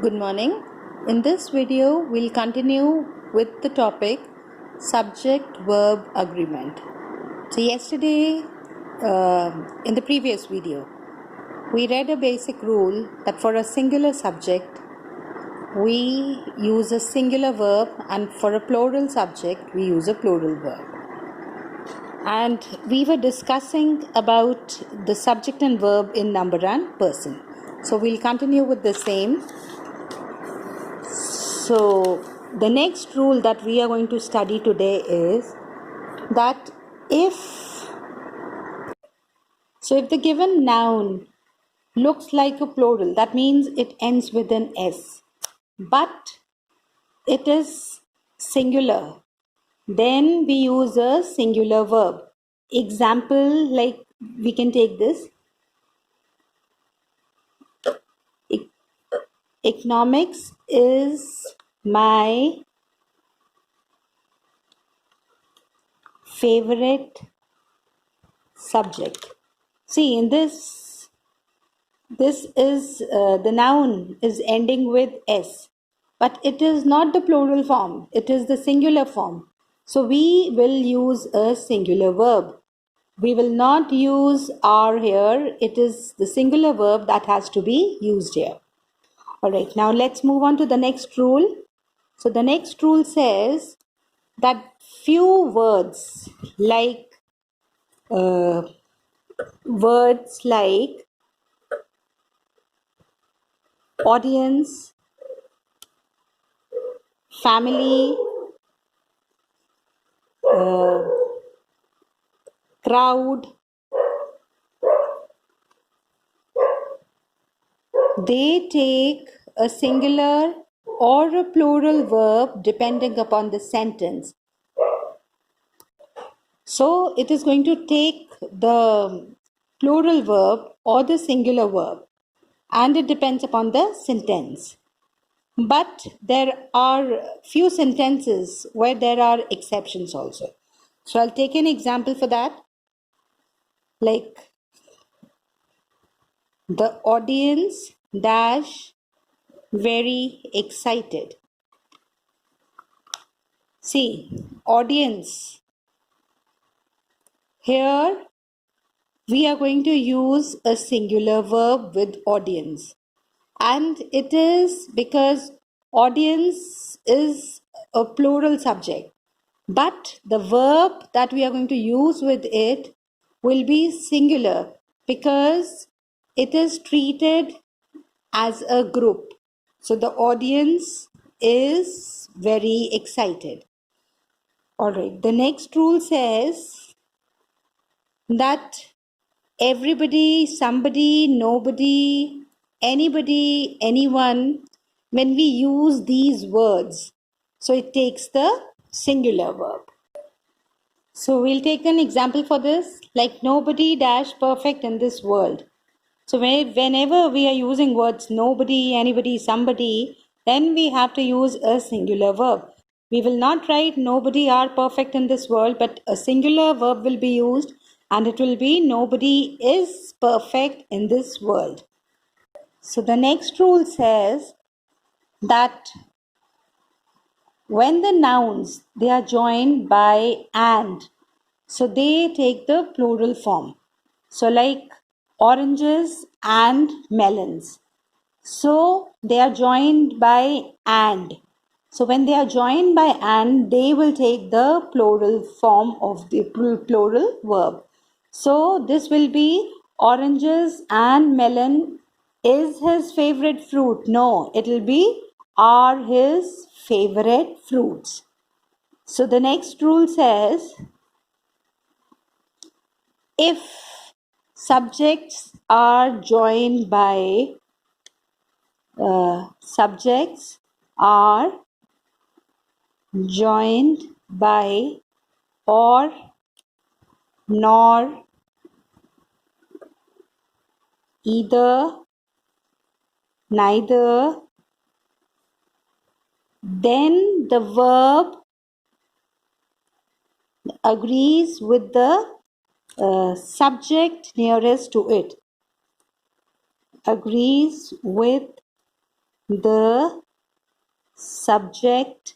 Good morning. In this video, we'll continue with the topic subject-verb agreement. So yesterday, in the previous video, we read a basic rule that for a singular subject, we use a singular verb, and for a plural subject, we use a plural verb. And we were discussing about the subject and verb in number and person. So we'll continue with the same. So the next rule that we are going to study today is that if the given noun looks like a plural, that means it ends with an S, but it is singular, then we use a singular verb. Example, like we can take this. Economics is my favorite subject. See, in this is the noun is ending with S, but it is not the plural form, it is the singular form. So we will use a singular verb. We will not use are here, it is the singular verb that has to be used here. Alright, now let's move on to the next rule. So the next rule says that few words like audience, family, crowd, they take a singular or a plural verb depending upon the sentence. So it is going to take the plural verb or the singular verb, and it depends upon the sentence. But there are few sentences where there are exceptions also. So I'll take an example for that. Like the audience dash very excited. See, audience. Here we are going to use a singular verb with audience. And it is because audience is a plural subject. But the verb that we are going to use with it will be singular because it is treated as a group. So the audience is very excited. Alright, the next rule says that everybody, somebody, nobody, anybody, anyone, when we use these words, so it takes the singular verb. So we'll take an example for this, like nobody dash perfect in this world. So whenever we are using words nobody, anybody, somebody, then we have to use a singular verb. We will not write nobody are perfect in this world, but a singular verb will be used, and it will be nobody is perfect in this world. So the next rule says that when the nouns, they are joined by and, so they take the plural form. So like oranges and melons. So they are joined by and. So when they are joined by and, they will take the plural form of the plural verb. So this will be oranges and melon is his favorite fruit. No, it will be are his favorite fruits. So the next rule says if subjects are joined by subjects are joined by or nor either neither, then the verb agrees with the subject nearest to it. Agrees with the subject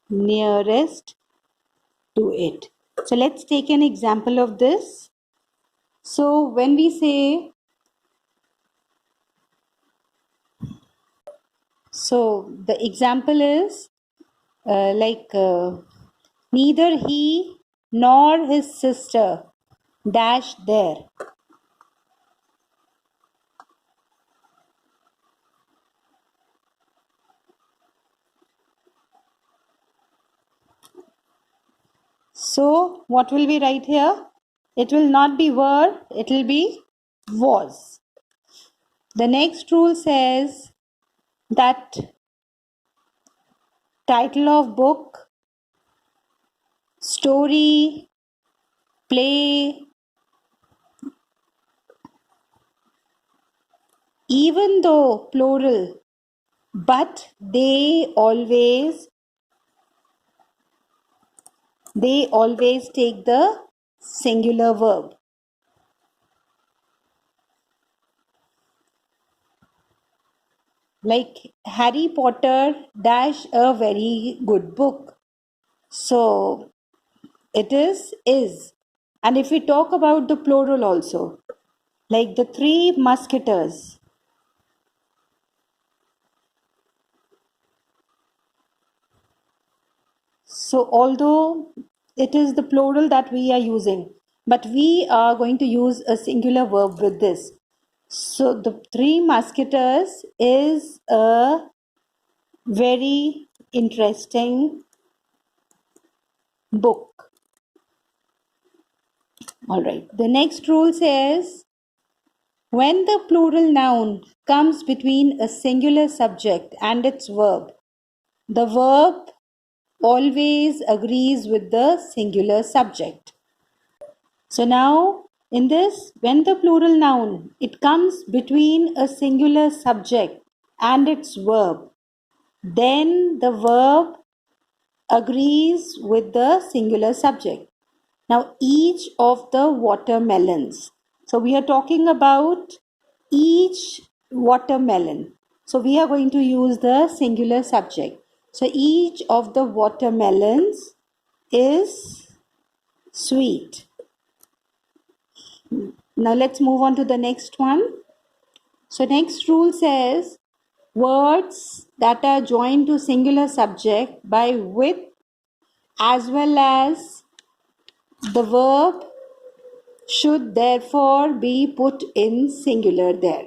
nearest to it. So let's take an example of this. So when we say, so the example is neither he nor his sister dash there. So what will we write here? It will not be were, it will be was. The next rule says that title of book, story, play, even though plural, but they always take the singular verb. Like Harry Potter dash a very good book. So it is. And if we talk about the plural also, like the three musketeers. So although it is the plural that we are using, but we are going to use a singular verb with this. So the Three Musketeers is a very interesting book. All right. The next rule says when the plural noun comes between a singular subject and its verb, the verb always agrees with the singular subject. So now in this, when the plural noun, it comes between a singular subject and its verb, then the verb agrees with the singular subject. Now each of the watermelons. So we are talking about each watermelon. So we are going to use the singular subject. So each of the watermelons is sweet. Now let's move on to the next one. So next rule says words that are joined to singular subject by with as well as the verb should therefore be put in singular there.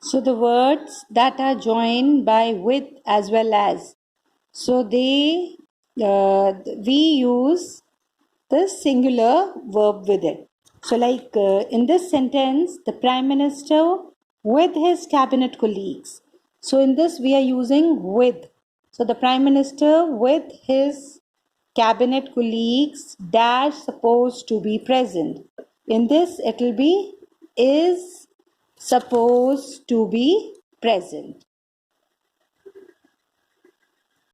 So the words that are joined by with as well as, so we use the singular verb with it. So in this sentence, the Prime Minister with his cabinet colleagues. So in this we are using with. So the Prime Minister with his cabinet colleagues dash supposed to be present. In this it will be is supposed to be present.